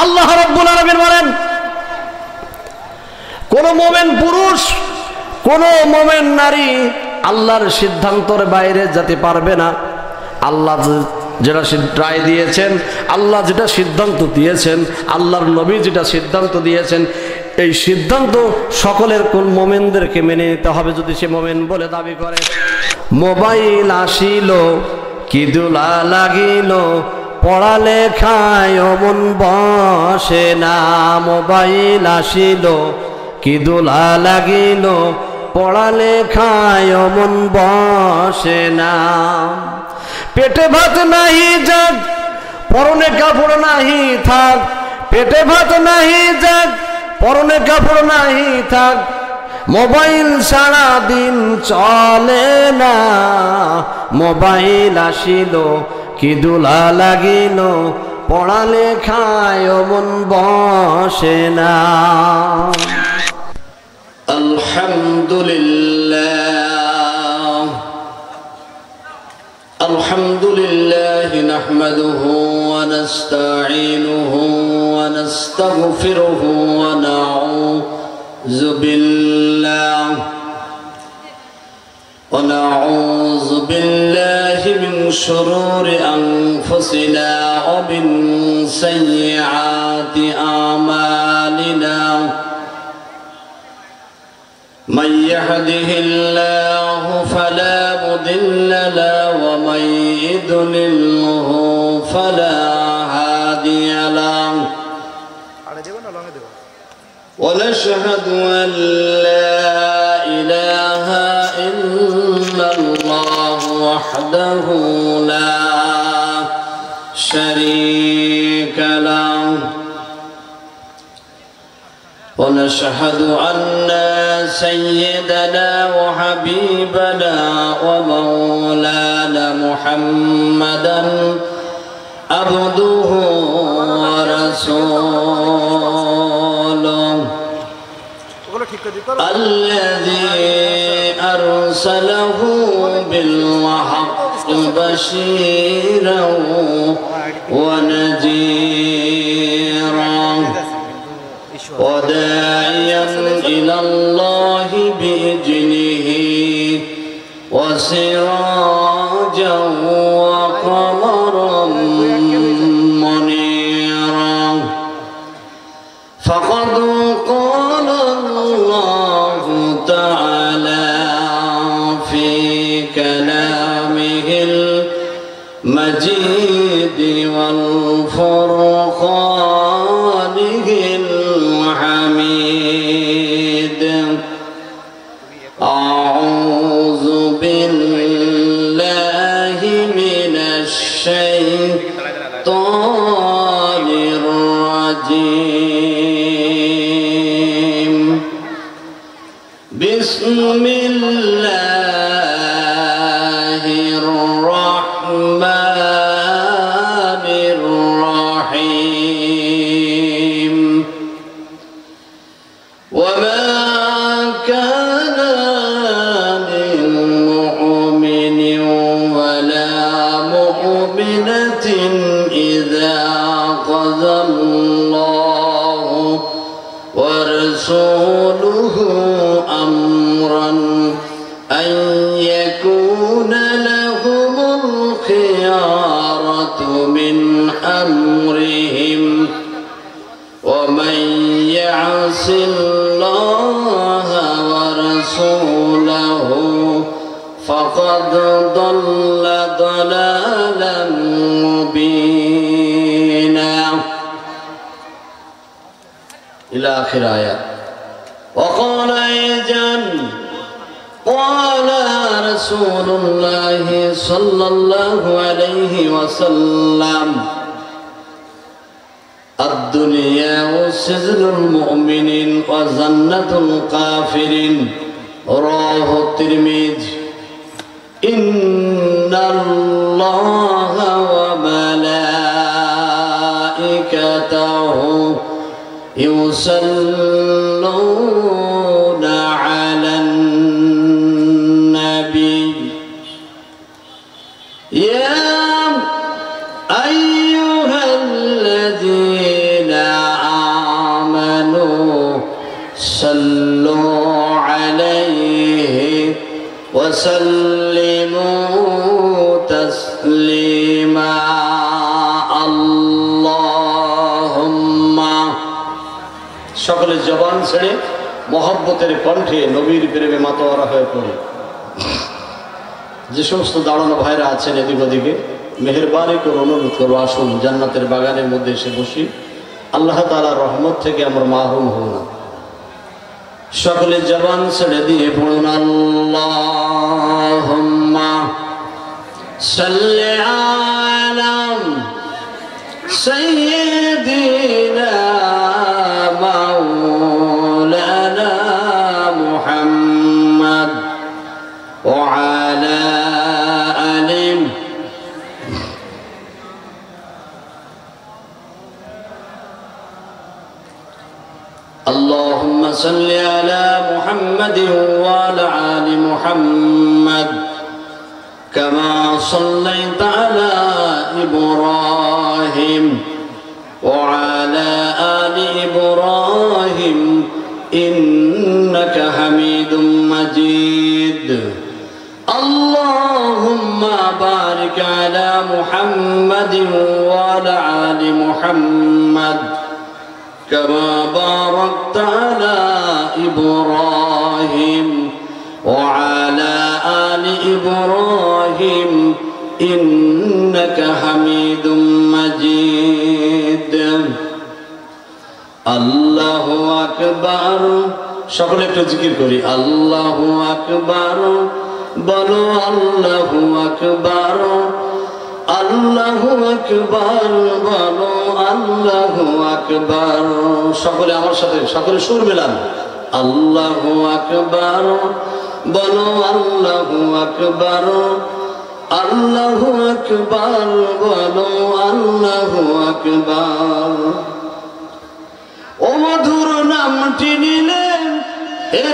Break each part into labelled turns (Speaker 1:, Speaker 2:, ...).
Speaker 1: আল্লাহ রাব্বুল আলামিন বলেন, কোন মুমিন পুরুষ কোন মুমিন নারী আল্লাহর সিদ্ধান্তের বাইরে যেতে পারবে না। আল্লাহ যেটা রায় দিয়েছেন, আল্লাহ যেটা সিদ্ধান্ত দিয়েছেন, আল্লাহর নবী যেটা সিদ্ধান্ত দিয়েছেন, এই সিদ্ধান্ত সকলের কোন মুমিনদেরকে মেনে নিতে হবে যদি সে মুমিন বলে দাবি করে। মোবাইল আসিল কি দুলা লাগিল, পড়ালেখায় মন বসে না। মোবাইল আসিল কি দুলা লাগিল, পড়ালেখায় মন বসে না। পেটে ভাত নাহি যাক, পরনে কাপড় নাহি থাক। পেটে ভাত নাহি যাক, পরনে কাপড় নাহি থাক। মোবাইল সারা দিন চলে না। মোবাইল আসিল কি দুলা লাগিল, পড়ালেখায় মন বসে না। আলহামদুলিল্লাহ আলহামদুলিল্লাহ নাহমাদুহু ওয়া নাস্তাঈনুহু ওয়া নাস্তাগফিরুহু ওয়া নাউযু বিল্লাহি মিন শুরুরি আনফুসিনা ওয়া মিন সাইয়্যাতি আমালিনা। من يهده الله فلا مضل له ومن يضلله فلا هادي له ونشهد أن لا إله إلا الله وحده لا شريك له ونشهد أن سيدنا وحبيبنا ومولانا محمدا عبده ورسوله الذي أرسله بالحق بشيرا ونذيرا وداعيا إلى الله بإذنه وسراجا وقمرا منيرا. فقد قال الله تعالى في كلامه المجيد والفرقانه الحميد. أعوذ بالله من الشيطان الرجيم. بسم الله الرحمن الرحيم. وما كان للمؤمن ولا مؤمنة إذا قضى الله ورسوله أمرا أن يكون لهم الخيارة من أمرهم ومن يعص الله ورسوله فقد ضل ضلالا مبينا إلى آخر آية. وقال أيضا قال رسول الله صلى الله عليه وسلم الدنيا سجن المؤمنين وجنة الكافرين. رواه الترمذي. إن الله وملائكته يصلون على النبي يا أيها الذين صلوا عليه وسلموا تسليما اللهم সকলে জবান ছেড়ে মহব্বতের কণ্ঠে নবীর প্রেমে মাতোয়ারা হয়ে পড়ে। যে সমস্ত দাঁড়ানো ভাইরা আছেন এদিক ওদিকে মেহেরবানি করে অনুরোধ করবো, আসুন জান্নাতের বাগানের মধ্যে এসে বসি, আল্লাহ তাআলার রহমত থেকে আমরা মাহরুম হব না। সকলে জবান ছেড়ে দিয়ে পড়ুন আল্লাহুম্মা সাল্লি আলা সাইয়্যিদিনা মাওলানা মুহাম্মদ ওয়া আলা আলি اللهم صل على محمد وعلى آل محمد كما صليت على إبراهيم وعلى آل إبراهيم إنك حميد مجيد اللهم بارك على محمد وعلى آل محمد كما باركت على إبراهيم وعلى آل إبراهيم إنك حميد مجيد الله أكبر সকলে একটু জিকির করি আল্লাহু আকবার বলো আল্লাহু আকবার আল্লাহু আকবার বলো আল্লাহু আকবার সকলে আমার সাথে সকলে সুর মেলান আল্লাহু আকবার বলো আল্লাহু আকবার আল্লাহু আকবার বলো আল্লাহু আকবার ও মধুর নামটি নিলে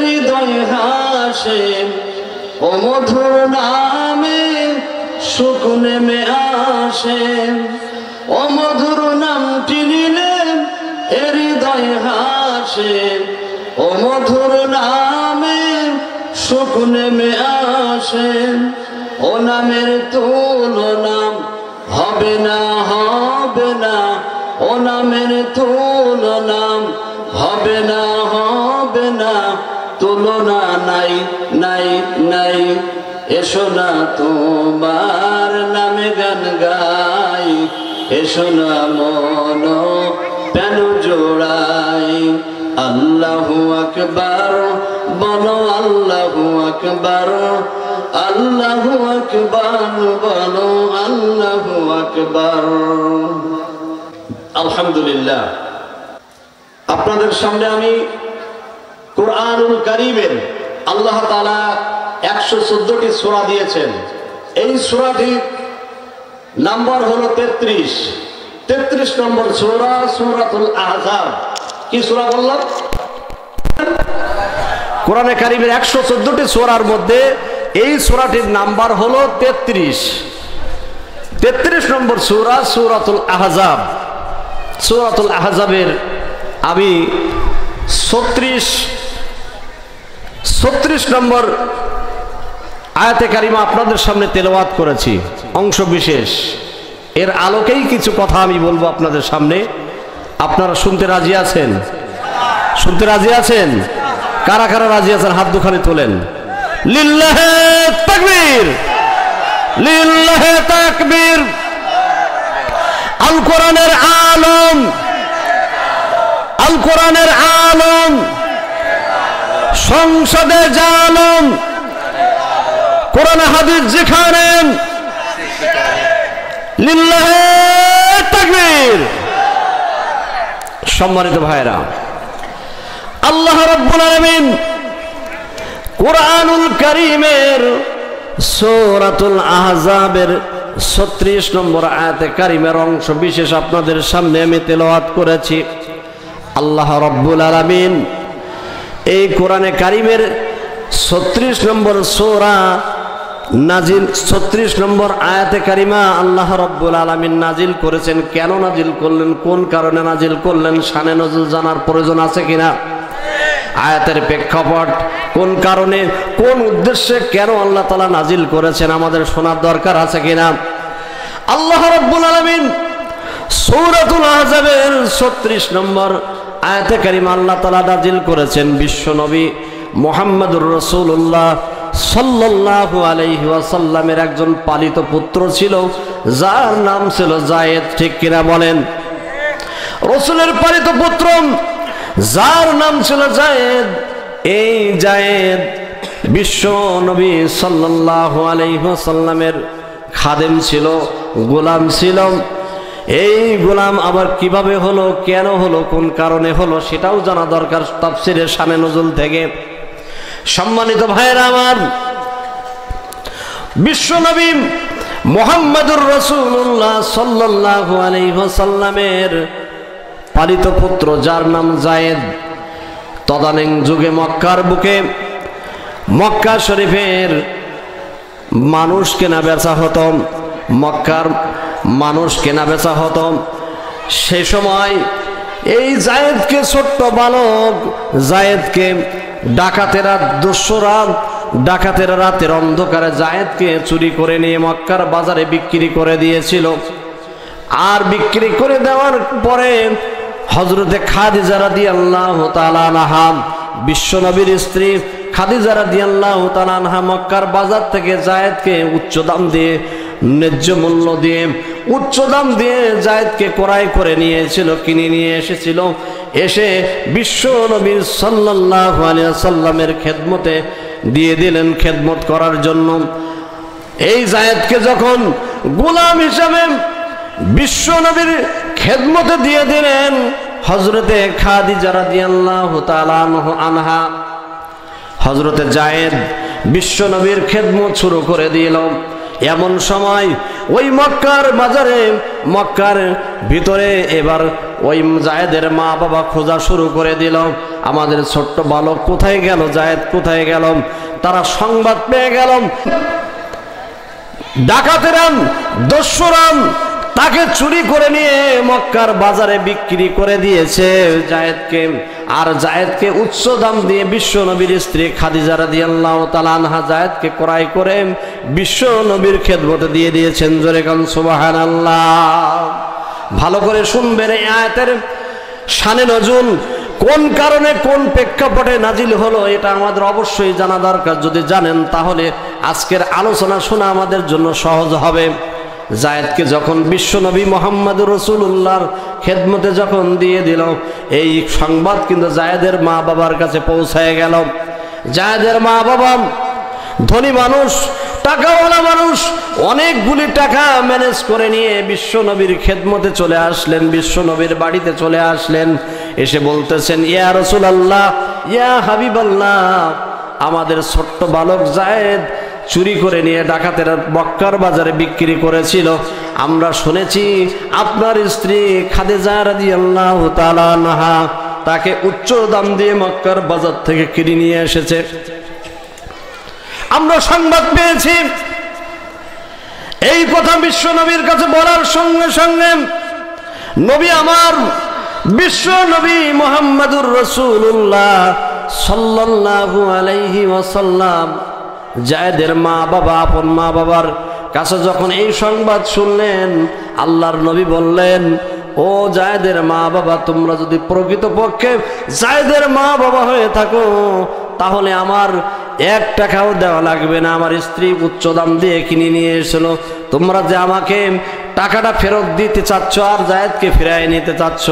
Speaker 1: হৃদয় হাসে ও মধুর নামে সুখ নেমে আসে ও মধুর নামটি নিলে হৃদয় হাসে ও মধুর নামে সুখ নেমে আসে ও নামের তুলনা হবে না হবে না ও নামের তুলনা হবে না হবে না তুলনা নাই নাই নাই এসো না তোমার নামে গান গাই এসো না মন প্রাণ জোড়াই আল্লাহু আকবার বলো আল্লাহু আকবার আল্লাহু আকবার বলো আল্লাহু আকবার আলহামদুলিল্লাহ আপনাদের সামনে আমি কুরআনুল কারীমের আল্লাহ তাআলা 114টি সূরা দিয়েছেন। এই সূরাটির নাম্বার হলো 33 নম্বর সূরা সূরাতুল আহজাব। কি সূরা বললাম? কোরআনে কারীমের 114টি সূরার মধ্যে এই সূরাটির নাম্বার হলো 33 নম্বর সূরা সূরাতুল আহজাব। সূরাতুল আহজাবের আমি 36 নম্বর আয়াতে কারিমা আপনাদের সামনে তেলাওয়াত করেছি অংশ বিশেষ। এর আলোকেই কিছু কথা আমি বলবো আপনাদের সামনে। আপনারা শুনতে রাজি আছেন? শুনতে রাজি আছেন? কারা কারা রাজি আছেন হাত দুখানে তোলেন। লিল্লাহে তাকবীর, লিল্লাহে তাকবীর। আল কোরআনের আলম, আল কোরআনের আলম, সংসদে জালম, কোরআন হাদিস যেখানে, লিল্লাহে তাকবীর। সম্মানিত ভাইরা, আল্লাহ রাব্বুল আলামিন কুরআনুল কারীমের সূরাতুল আহজাবের 36 নম্বর আয়াতে কারিমের অংশ বিশেষ আপনাদের সামনে আমি তেলাওয়াত করেছি। আল্লাহ রাব্বুল আলামিন এই কোরআনে কারিমের 36 নম্বর সূরা নাজিল, 36 নম্বর আয়াতে কারিমা আল্লাহ রাব্বুল আলামিন নাজিল করেছেন। কেন নাজিল করলেন, কোন কারণে নাজিল করলেন, শানে নজুল জানার প্রয়োজন আছে কিনা? আয়াতের প্রেক্ষাপট, কোন কারণে, কোন উদ্দেশ্যে, কেন আল্লাহ তাআলা নাজিল করেছেন আমাদের শোনার দরকার আছে কিনা। আল্লাহ রাব্বুল আলামিন সূরাতুল আহজাবের 36 নম্বর আয়াতে কারিমা আল্লাহ তাআলা নাজিল করেছেন বিশ্বনবী মুহাম্মদুর রাসূলুল্লাহ সাল্লাল্লাহু আলাইহি ওয়াসাল্লামের একজন পালিত পুত্র ছিল, যার নাম ছিল যায়েদ। ঠিক কিনা বলেন? রাসূলের পালিত পুত্র যার নাম ছিল যায়েদ, এই যায়েদ বিশ্ব নবী সাল্লাল্লাহু আলাইহি ওয়াসাল্লামের খাদেম ছিল, গোলাম ছিল। এই গোলাম আবার কিভাবে হলো, কেন হলো, কোন কারণে হলো, সেটাও জানা দরকার তাফসীরের শানে নজুল থেকে। সম্মানিত ভাইয়েরা আমার, বিশ্ব নবী মুহাম্মদুর রাসূলুল্লাহ সাল্লাল্লাহু আলাইহি ওয়াসাল্লামের পালিত পুত্র যার নাম যায়েদ, তদানীং যুগে মক্কার বুকে, মক্কা শরীফের মানুষ কেনা বেচা হতো, মক্কার মানুষ কেনা বেচা হতো। সে সময় এই যায়েদকে, ছোট্ট বালক যায়েদকে ডাকাতেরা, দস্যুরা ডাকাতেরা রাতের অন্ধকারে যায়েদকে চুরি করে নিয়ে মক্কার বাজারে বিক্রি করে দিয়েছিল। আর বিক্রি করে দেওয়ার পরে হযরতে খাদিজা রাদিয়াল্লাহু তাআলা আনহা, বিশ্ব নবীর স্ত্রী খাদিজা রাদিয়াল্লাহু তাআলা আনহা মক্কার বাজার থেকে যায়েদকে উচ্চ দাম দিয়ে, ন্যায্য মূল্য দিয়ে, উচ্চ দাম দিয়ে যায়েদকে ক্রয় করে নিয়েছিল, কিনে নিয়ে এসেছিল। এসে বিশ্ব নবী সাল্লাল্লাহু আলাইহি ওয়াসাল্লামের খেদমতে দিয়ে দিলেন, খেদমত করার জন্য। এই যায়েদকে যখন গোলাম হিসাবে বিশ্ব নবীর খেদমতে দিয়ে দিলেন হযরতে খাদিজা রাদিয়াল্লাহু তাআলা আনহা, হযরতে যায়েদ বিশ্ব নবীর খেদমত শুরু করে দিল। এমন সময় ওই মক্কার বাজারে, মক্কার ভিতরে এবার ওই যায়েদের মা বাবা খোঁজা শুরু করে দিল, আমাদের ছোট্ট বালক কোথায় গেল, যায়েদ কোথায় গেল। তারা সংবাদ পেয়ে গেল ডাকাতেরা, দস্যুরা তাকে চুরি করে নিয়ে মক্কার বাজারে বিক্রি করে দিয়েছে যায়েদকে। আর যায়েদকে উচ্চ দাম দিয়ে বিশ্ব নবীর স্ত্রী খাদিজা রাদিয়াল্লাহু তাআলা আনহা যায়েদকে ক্রয় করে বিশ্ব নবীর খেদমতে দিয়ে দিয়েছেন। জোরে কান সুবহানাল্লাহ। ভালো করে শুনবেন, এই আয়াতের শানে নজুল কোন কারণে, কোন প্রেক্ষাপটে নাজিল হলো, এটা আমাদের অবশ্যই জানা দরকার। যদি জানেন তাহলে আজকের আলোচনা শোনা আমাদের জন্য সহজ হবে। যায়েদকে যখন বিশ্বনবী মুহাম্মদুর রাসূলুল্লাহর খেদমতে যখন দিয়ে দিল, এই সংবাদ কিন্তু যায়েদের মা বাবার কাছে পৌঁছায় গেল। যায়েদের মা বাবা ধনী মানুষ, টাকাওয়ালা মানুষ, অনেকগুলি টাকা ম্যানেজ করে নিয়ে বিশ্বনবীর খেদমতে চলে আসলেন, বিশ্বনবীর বাড়িতে চলে আসলেন। এসে বলতেছেন, ইয়া রাসূলুল্লাহ, ইয়া হাবিবাল্লাহ, আমাদের ছোট্ট বালক যায়েদ চুরি করে নিয়ে ডাকাতেরা মক্কার বাজারে বিক্রি করেছিল। আমরা শুনেছি আপনার স্ত্রী খাদিজা রাদিয়াল্লাহু তাআলা আনহা তাকে উচ্চ দাম দিয়ে মক্কার বাজার থেকে কিনে নিয়ে এসেছে। আমরা সংবাদ পেয়েছি। এই কথা বিশ্ব নবীর কাছে বলার সঙ্গে সঙ্গে নবী আমার বিশ্ব নবী মুহাম্মদুর রাসূলুল্লাহ সাল্লাল্লাহু আলাইহি ওয়াসাল্লাম যায়েদের মা বাবা, আপন মা বাবার কাছে যখন এই সংবাদ শুনলেন, আল্লাহর নবী বললেন, ও যায়েদের মা বাবা, তোমরা যদি প্রকৃতপক্ষে যায়েদের মা বাবা হয়ে থাকো তাহলে আমার 1 টাকাও দেওয়া লাগবে না। আমার স্ত্রী উচ্চ দাম দিয়ে কিনে নিয়ে এসেছিল, তোমরা যে আমাকে টাকাটা ফেরত দিতে চাচ্ছ আর যায়েদকে ফিরিয়ে নিতে চাচ্ছ,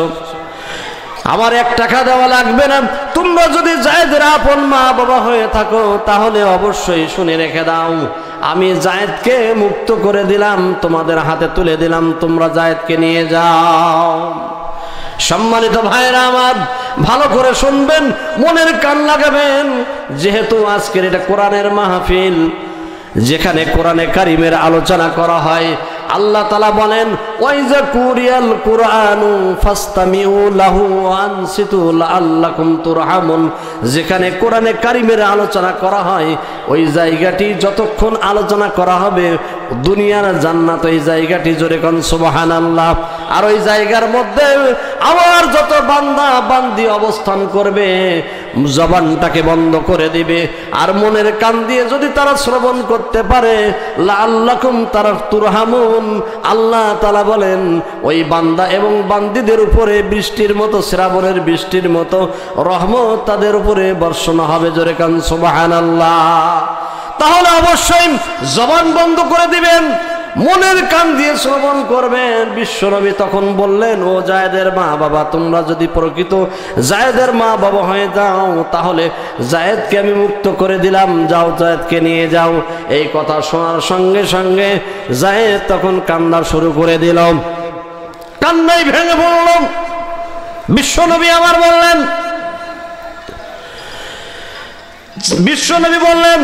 Speaker 1: আমার 1 টাকা দেওয়া লাগবে না। তোমরা যদি যায়েদের আপন মা বাবা হয়ে থাকো তাহলে অবশ্যই শুনে রেখে দাও, আমি যায়েদকে মুক্ত করে দিলাম, তোমাদের হাতে তুলে দিলাম, তোমরা যায়েদকে নিয়ে যাও। সম্মানিত ভাইরা আমার, ভালো করে শুনবেন, মনের কান লাগাবেন, যেহেতু আজকের এটা কোরআনের মাহফিল, যেখানে কোরআনে কারিমের আলোচনা করা হয়। আল্লাহ তাআলা বলেন, ওয়াইজা কুরিয়াল কুরআনু ফাসতামিউ লাহু ওয়া আনসিতু লাআল্লাকুম তুরহামুন। যেখানে কোরআনে কারিমের আলোচনা করা হয়, ওই জায়গাটি যতক্ষণ আলোচনা করা হবে, দুনিয়ার জান্নাত ওই জায়গাটি, জোরে কোন সুবহানাল্লাহ। আর ওই জায়গার মধ্যে আমার যত বান্দা বান্দি অবস্থান করবে, জবানটাকে বন্ধ করে দিবে। আর মনের কান দিয়ে যদি তারা শ্রবণ করতে পারে, লাআল্লাকুম তুরহামুন, আল্লাহ তাআলা বলেন ওই বান্দা এবং বান্দীদের উপরে বৃষ্টির মতো, শ্রাবণের বৃষ্টির মতো রহমত তাদের উপরে বর্ষণ হবে। জোরে কান সুবহানাল্লাহ। তাহলে অবশ্যই জবান বন্ধ করে দিবেন, মনের কান দিয়ে শ্রবণ করবেন। বিশ্বনবী তখন বললেন, ও জায়েদের মা বাবা, তোমরা যদি প্রকৃত জায়েদের মা বাবা হয়ে যাও তাহলে জায়েদকে আমি মুক্ত করে দিলাম, যাও জায়েদকে নিয়ে যাও। এই কথা শোনার সঙ্গে সঙ্গে জায়েদ তখন কান্না শুরু করে দিল, কান্নায় ভেঙে পড়ল। বিশ্বনবী আমার বললেন, বিশ্বনবী বললেন,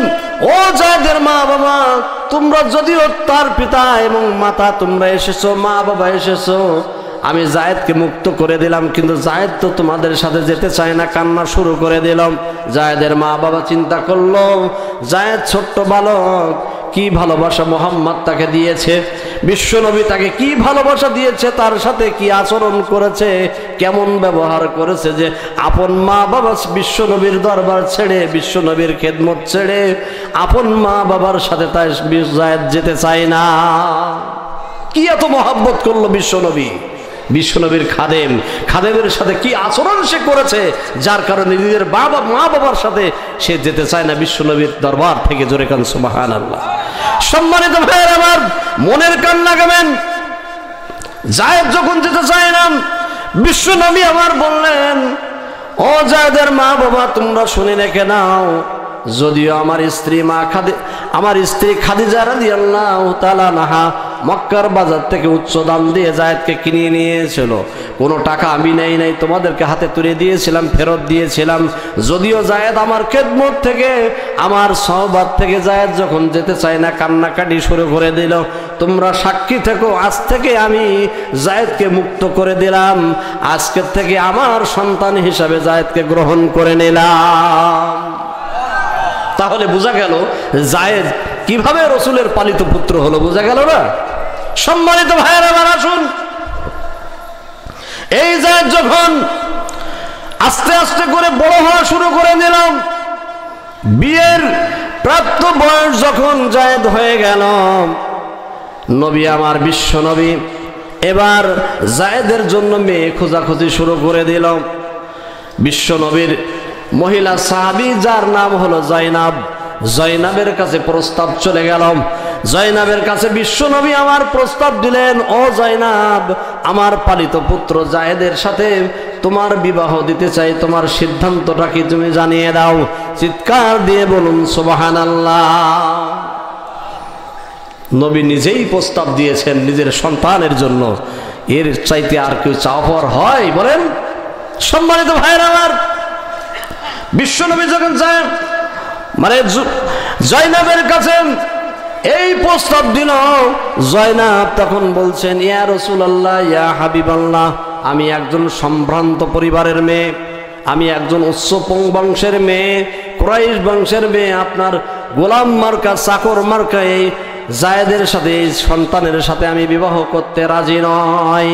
Speaker 1: ও জায়েদের মা বাবা, তোমরা যদিও তার পিতা এবং মাতা তোমরা এসেছো, মা বাবা এসেছো, আমি জায়েদকে মুক্ত করে দিলাম, কিন্তু জায়েদ তো তোমাদের সাথে যেতে চায় না, কান্না শুরু করে দিলাম। জায়েদের মা বাবা চিন্তা করলো, জায়েদ ছোট্ট বালক, কি ভালোবাসা মোহাম্মদ তাকে দিয়েছে, বিশ্বনবী তাকে কি ভালোবাসা দিয়েছে, তার সাথে কি আচরণ করেছে, কেমন ব্যবহার করেছে, যে আপন মা বাবা বিশ্বনবীর দরবার ছেড়ে, বিশ্বনবীর খেদমত ছেড়ে আপন মা বাবার সাথে তাই জায়েদ যেতে চায় না। কি এত মহব্বত করলো বিশ্বনবী, বিশ্বনবীর খাদেম, খাদেমের সাথে কি আচরণ সে করেছে, যার কারণে নিজের বাবা মা বাবার সাথে সে যেতে চায় না বিশ্বনবীর দরবার থেকে। জোরে কান সুবহানাল্লাহ। সম্মানিত ভাইয়ের আমার, মনের কান লাগাবেন। জায়েদ যখন যেতে চায় না, বিশ্বনবী আমার বললেন, ও জায়েদের মা বাবা, তোমরা শুনে রেখে নাও, যদিও আমার স্ত্রী খাদিজা রাদিয়াল্লাহু তাআলা আনহা মক্কার বাজার থেকে উচ্চ দাম দিয়ে জায়েদকে কিনে নিয়েছিল, কোনো টাকা আমি নেই নাই, তোমাদেরকে হাতে তুলে দিয়েছিলাম, ফেরত দিয়েছিলাম। যদিও জায়েদ আমার খেদমত থেকে, আমার সহবত থেকে জায়েদ যখন যেতে চায় না, কান্নাকাটি শুরু করে দিল। তোমরা সাক্ষী থেকো, আজ থেকে আমি জায়েদকে মুক্ত করে দিলাম, আজকের থেকে আমার সন্তান হিসাবে জায়েদকে গ্রহণ করে নিলাম। তাহলে বোঝা গেল জায়েদ কিভাবে রসুলের পালিত পুত্র হলো, বোঝা গেল না? সম্মানিত ভাইয়েরা আমার, আসুন, এই জায়েদ যখন আস্তে আস্তে করে বড় হওয়া শুরু করে দিলাম, বিয়ের প্রাপ্ত বয়স যখন জায়েদ হয়ে গেল, নবী আমার বিশ্ব নবী এবার জায়েদের জন্য মেয়ে খোঁজাখুঁজি শুরু করে দিল। বিশ্ব নবীর মহিলা সাহাবী যার নাম হলো জয়নাব, জয়নাবের কাছে প্রস্তাব চলে গেল। জয়নাবের কাছে বিশ্বনবী আমার প্রস্তাব দিলেন, ও জয়নাব, আমার পালিত পুত্র জায়েদের সাথে তোমার বিবাহ দিতে চাই, তোমার সিদ্ধান্তটা কি তুমি জানিয়ে দাও। চিৎকার দিয়ে বলুন সুবহানাল্লাহ। নবী নিজেই প্রস্তাব দিয়েছেন নিজের সন্তানের জন্য, এর চাইতে আর কেউ চাওয়ার হয় বলেন? সম্মানিত ভাইয়েরা আমার, বিশ্বনবী যখন যায় জয়নাবের কাছে এই প্রস্তাব দিল, জয়নাব তখন বলছেন, ইয়া রাসূলুল্লাহ, ইয়া হাবিবাল্লাহ, আমি একজন সম্ভ্রান্ত পরিবারের মেয়ে, আমি একজন উচ্চ বংশের মেয়ে, কুরাইশ বংশের মেয়ে, আপনার গোলাম মার্কা, চাকর মার্কা এই জায়েদের সাথে, এই সন্তানের সাথে আমি বিবাহ করতে রাজি নয়,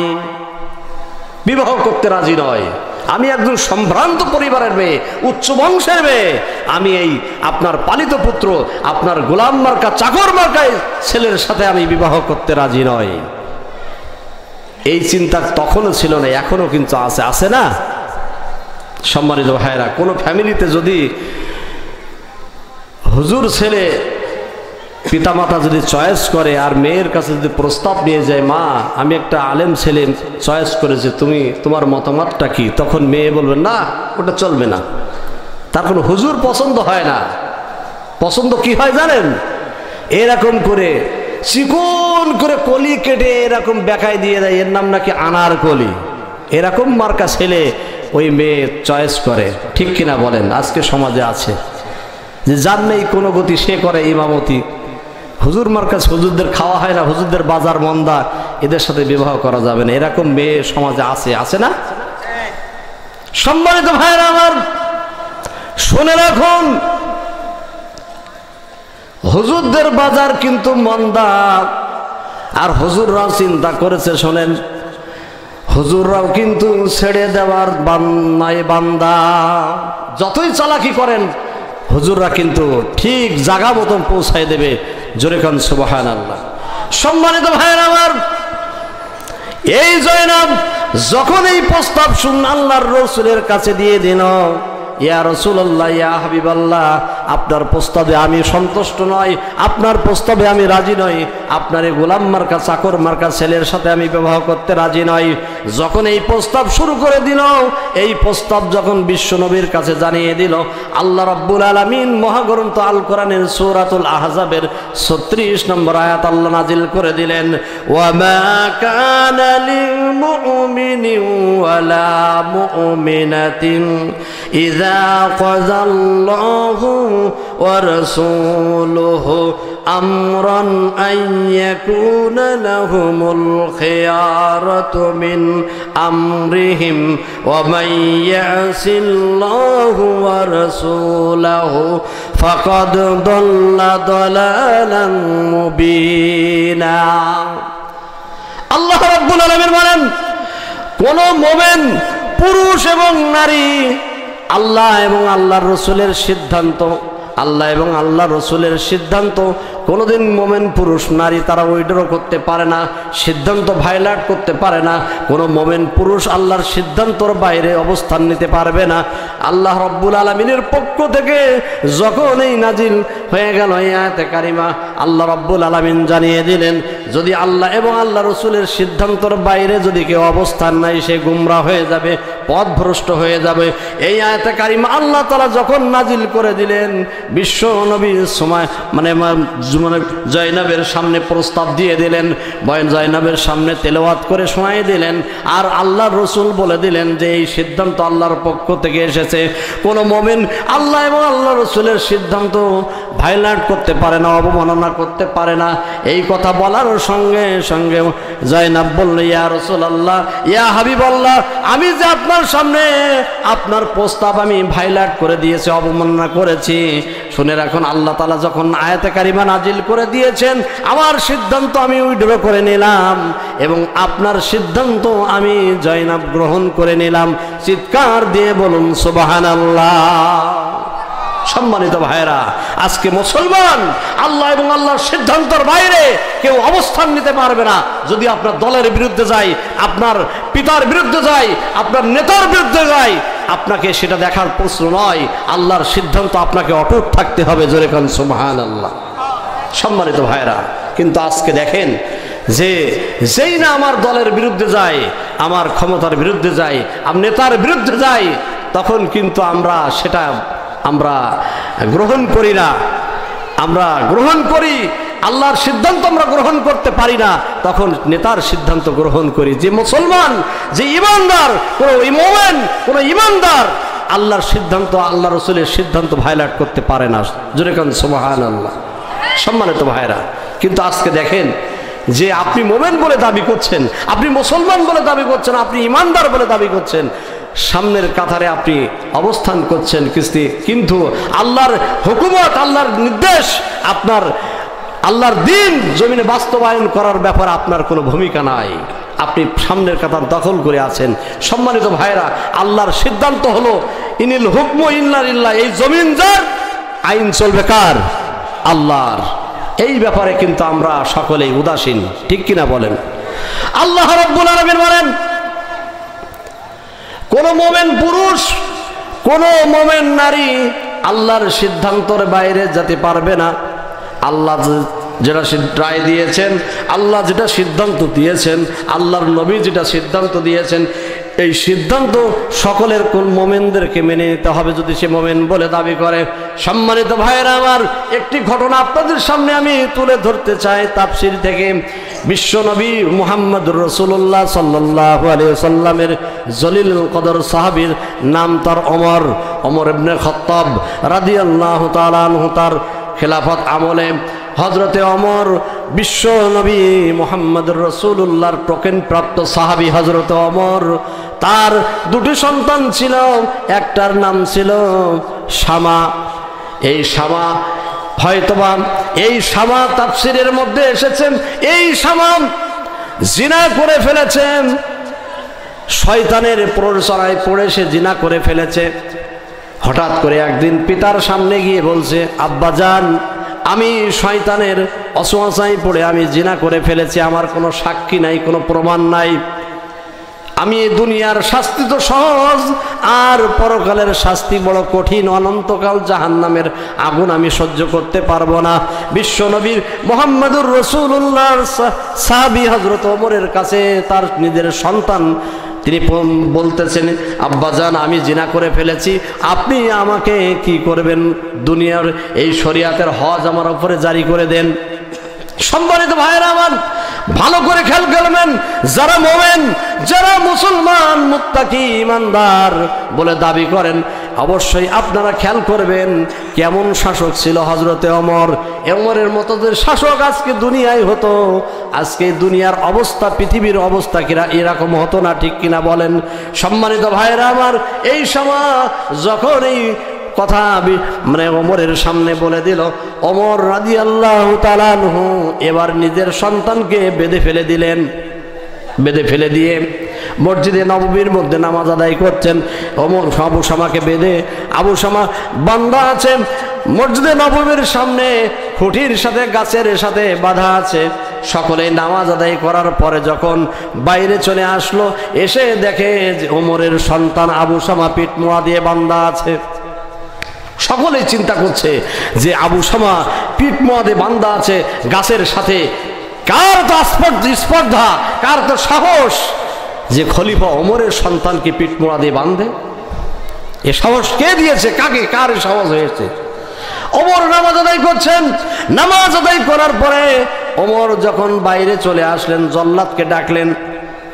Speaker 1: বিবাহ করতে রাজি নয়। আমি একজন সম্ভ্রান্ত পরিবারের মেয়ে, উচ্চ বংশের মেয়ে, আমি এই আপনার পালিত পুত্র, আপনার গোলাম মার্কা, চাকর মার্কায় ছেলের সাথে আমি বিবাহ করতে রাজি নয়। এই চিন্তা তখনও ছিল না, এখনো কিন্তু আছে, আছে না? সম্মানিত ভাইরা, কোনো ফ্যামিলিতে যদি হুজুর ছেলে পিতামাতা যদি চয়েস করে আর মেয়ের কাছে যদি প্রস্তাব নিয়ে যায়, মা আমি একটা আলেম ছেলে চয়েস করেছি, তুমি তোমার মতামতটা কি? তখন মেয়ে বলবে, না ওটা চলবে না, তার কোনো হুজুর পছন্দ হয় না। পছন্দ কি হয় জানেন? এরকম করে চিকন করে কলি কেটে এরকম বেকায় দিয়ে দেয়, এর নাম নাকি আনার কলি। এরকম মার্কা ছেলে ওই মেয়ে চয়েস করে, ঠিক কিনা বলেন? আজকে সমাজে আছে যে যার নেই কোনো গতি সে করে ইমামতি, হুজুর মার্কাজ, হুজুরদের খাওয়া হয় না, হুজুরদের বাজার মন্দা, এদের সাথে বিবাহ করা যাবে না, এরকম মেয়ে সমাজে আছে, আছে না? সম্মানিত ভাইরা আমার, শুনে রাখুন, হুজুরদের বাজার কিন্তু মন্দা, আর হুজুররাও চিন্তা করেছে, শোনেন, হুজুররাও কিন্তু ছেড়ে দেওয়ার বান্দা, যতই চালাকি করেন হুজুররা কিন্তু ঠিক জায়গা মতন পৌঁছায় দেবে। জোরে কান সুবহানাল্লাহ। সম্মানিত ভাইয়েরা আমার, এই জয়নাব যখন এই প্রস্তাব শুন আল্লাহর রসুলের কাছে দিয়ে দিল, ইয়া রাসূলুল্লাহ, ইয়া হাবিবাল্লাহ, আপনার প্রস্তাবে আমি সন্তুষ্ট নই, আপনার প্রস্তাবে আমি রাজি নই, আপনার এই গোলাম মার্কা চাকর মার্কা ছেলের সাথে আমি বিবাহ করতে রাজি নই। যখন এই প্রস্তাব শুরু করে দিল, এই প্রস্তাব যখন বিশ্ব নবীর কাছে জানিয়ে দিল, আল্লাহ রাব্বুল আলামিন মহাগ্রন্থ আল কোরআনের সূরাতুল আহজাবের 36 নম্বর আয়াত আল্লাহ নাজিল করে দিলেন, ওয়া মা কানা লিল মুমিনিন ওয়ালা মুমিনাতিন ইযা قضى الله ورسوله أمرا أن يكون لهم الخيارة من أمرهم ومن يعص الله ورسوله فقد ضل ضلالا مبينا। আল্লাহ রাব্বুল আলামিন বলেন, কোন মুমিন পুরুষ এবং নারী আল্লাহ এবং আল্লাহর রসুলের সিদ্ধান্ত, আল্লাহ এবং আল্লাহর রসুলের সিদ্ধান্ত কোনোদিন মোমেন পুরুষ নারী তারা উইড্র করতে পারে না, সিদ্ধান্ত ভাইলাট করতে পারে না। কোনো মোমেন পুরুষ আল্লাহর সিদ্ধান্তর বাইরে অবস্থান নিতে পারবে না। আল্লাহ রব্বুল আলামিনের পক্ষ থেকে যখন এই নাজিল হয়ে গেল এই আয়াতে কারিমা, আল্লাহ রব্বুল আলামিন জানিয়ে দিলেন, যদি আল্লাহ এবং আল্লাহ রসুলের সিদ্ধান্তর বাইরে যদি কেউ অবস্থান নাই, সে গুমরা হয়ে যাবে, পথভ্রষ্ট হয়ে যাবে। এই আয়াতে কারিমা আল্লাহ তাআলা যখন নাজিল করে দিলেন, বিশ্ব নবীর সময় মানে জয়নাবের সামনে প্রস্তাব দিয়ে দিলেন, জয়নাবের সামনে তেলাওয়াত করে শোনাই দিলেন, আর আল্লাহর রসুল বলে দিলেন যে এই সিদ্ধান্ত আল্লাহর পক্ষ থেকে এসেছে। কোনো মুমিন আল্লাহ এবং আল্লাহ রসুলের সিদ্ধান্ত ভাইলাট করতে পারে না, অবমাননা করতে পারে না। এই কথা বলার সঙ্গে সঙ্গে জয়নাব বলল, ইয়া রাসূলুল্লাহ, ইয়া হাবিবাল্লাহ, আমি যে আপনার সামনে আপনার প্রস্তাব আমি ভাইলাট করে দিয়েছি, অবমাননা করেছি, শুনে রাখুন, আল্লাহ তাআলা যখন আয়াতে কারিমা নাজিল করে দিয়েছেন, আমার সিদ্ধান্ত আমি উইথড্র করে নিলাম এবং আপনার সিদ্ধান্ত আমি জয়নাব গ্রহণ করে নিলাম। চিৎকার দিয়ে বলুন সুবহানাল্লাহ। সম্মানিত ভাইরা, আজকে মুসলমান আল্লাহ এবং আল্লাহর সিদ্ধান্তের বাইরে কেউ অবস্থান নিতে পারবে না। যদি আপনার দলের বিরুদ্ধে যায়, আপনার পিতার বিরুদ্ধে যায়, আপনার নেতার বিরুদ্ধে যায়, আপনাকে সেটা দেখার প্রশ্ন নয়। আল্লাহর সিদ্ধান্ত আপনাকে অটুট থাকতে হবে। জোরে কান সুবহানাল্লাহ। সম্মানিত ভাইরা, কিন্তু আজকে দেখেন যে যেই না আমার দলের বিরুদ্ধে যায়, আমার ক্ষমতার বিরুদ্ধে যায়, আমার নেতার বিরুদ্ধে যায়, তখন কিন্তু সেটা আমরা গ্রহণ করি না। আমরা গ্রহণ করি আল্লাহর সিদ্ধান্ত আমরা গ্রহণ করতে পারি না, তখন নেতার সিদ্ধান্ত গ্রহণ করি। যে মুসলমান, যে ইমানদার, কোনো মুমিন, কোনো ইমানদার আল্লাহর সিদ্ধান্ত, আল্লাহ রসুলের সিদ্ধান্ত ভাইলাট করতে পারে না। জোরে কান সুবহানাল্লাহ। সম্মানিত ভাইরা, কিন্তু আজকে দেখেন যে আপনি মুমিন বলে দাবি করছেন, আপনি মুসলমান বলে দাবি করছেন, আপনি ইমানদার বলে দাবি করছেন, সামনের কাতারে আপনি অবস্থান করছেন, কিন্তু আল্লাহর হুকুমত, আল্লাহর নির্দেশ, আপনার আল্লাহর দ্বীন জমিনে বাস্তবায়ন করার ব্যাপারে আপনার কোনো ভূমিকা নাই। আপনি সামনের কাতার দখল করে আছেন। সম্মানিত ভাইরা, আল্লাহর সিদ্ধান্ত হলো ইনিল হুকমু ইল্লা লিল্লাহ, এই জমিন যার, আইন চলবে কার? আল্লাহর। এই ব্যাপারে কিন্তু আমরা সকলেই উদাসীন, ঠিক কিনা বলেন? আল্লাহ রাব্বুল আলামিন বলেন, কোন মুমিন পুরুষ, কোন মুমিন নারী আল্লাহর সিদ্ধান্তের বাইরে যেতে পারবে না। আল্লাহ যেটা রায় দিয়েছেন, আল্লাহ যেটা সিদ্ধান্ত দিয়েছেন, আল্লাহর নবী যেটা সিদ্ধান্ত দিয়েছেন, এই সিদ্ধান্ত সকলের কোন মুমিনদেরকে মেনে নিতে হবে যদি সে মুমিন বলে দাবি করে। সম্মানিত ভাইয়েরা আমার, একটি ঘটনা আপনাদের সামনে আমি তুলে ধরতে চাই তাফসীর থেকে। বিশ্বনবী মুহাম্মদুর রাসূলুল্লাহ সাল্লাল্লাহু আলাইহি ওয়াসাল্লামের জলিলুল কদর সাহাবীর নাম তার ওমর ইবনে খাত্তাব রাদিয়াল্লাহু তাআলা আনহু। তার খেলাফত আমলে হযরতে ওমর বিশ্ব নবী মুহাম্মদুর রাসূলুল্লাহর টোকেন প্রাপ্ত সাহাবী হযরতে ওমর, তার দুটি সন্তান ছিল, একটার নাম ছিল শামা। এই শামা হয়তোবা এই শামা তাফসীরের মধ্যে এসেছেন, এই শামা জিনা করে ফেলেছেন, শয়তানের প্ররোচনায় পড়ে সে জিনা করে ফেলেছে। হঠাৎ করে একদিন পিতার সামনে গিয়ে বলছে, আব্বাজান, আমি শয়তানের অসুয়াশায় পড়ে আমি জিনা করে ফেলেছি, আমার কোনো সাক্ষী নাই, কোনো প্রমাণ নাই। আমি দুনিয়ার শাস্তি তো সহজ, আর পরকালের শাস্তি বড় কঠিন, অনন্তকাল জাহান্নামের আগুন আমি সহ্য করতে পারবো না। বিশ্বনবীর মুহাম্মদুর রাসূলুল্লাহর সাহাবী হযরত ওমরের কাছে তার নিজের সন্তান তিনি বলতেছেন, আব্বাজান, আমি জিনা করে ফেলেছি, আপনি আমাকে কি করবেন? দুনিয়ার এই শরিয়াতের হজ আমার উপরে জারি করে দেন। সম্মানিত ভাইরা আমার, ভালো করে খেয়াল করবেন, যারা মোমেন, যারা মুসলমান, মুত্তাকি, ইমানদার বলে দাবি করেন, অবশ্যই আপনারা খেয়াল করবেন কেমন শাসক ছিল হযরতে ওমর। ওমরের মতো যে শাসক আজকে দুনিয়ায় হতো, আজকে দুনিয়ার অবস্থা, পৃথিবীর অবস্থা কিনা এরকম হতো না, ঠিক কিনা বলেন? সম্মানিত ভাইরা আমার, এই সময় যখন এই কথা মানে ওমরের সামনে বলে দিল, ওমর রাদিয়াল্লাহু তাআলা আনহু এবার নিজের সন্তানকে বেঁধে ফেলে দিলেন। বেঁধে ফেলে দিয়ে মসজিদে নববীর মধ্যে নামাজ আদায় করছেন। ওমর আবু শামাকে বেঁধে, আবু শামা বান্দা আছে মসজিদে নববীর সামনে, খুঁটির সাথে গাছের সাথে বাঁধা আছে। সকলে নামাজ আদায় করার পরে যখন বাইরে চলে আসলো, এসে দেখে যে ওমরের সন্তান আবু শামা পিঠ মোড়া দিয়ে বান্দা আছে। সকলেই চিন্তা করছে যে আবু শামা পিঠ মোয়াদে বান্দা আছে গাছের সাথে, কার তো স্পর্ধা, কার তো সাহস যে খলিফা ওমরের সন্তানকে পিঠ মোয়াদে বাঁধে? এ সাহস কে দিয়েছে? কাকে, কার সাহস হয়েছে? ওমর নামাজ আদায় করছেন। নামাজ আদায় করার পরে ওমর যখন বাইরে চলে আসলেন, জল্লাদকে ডাকলেন,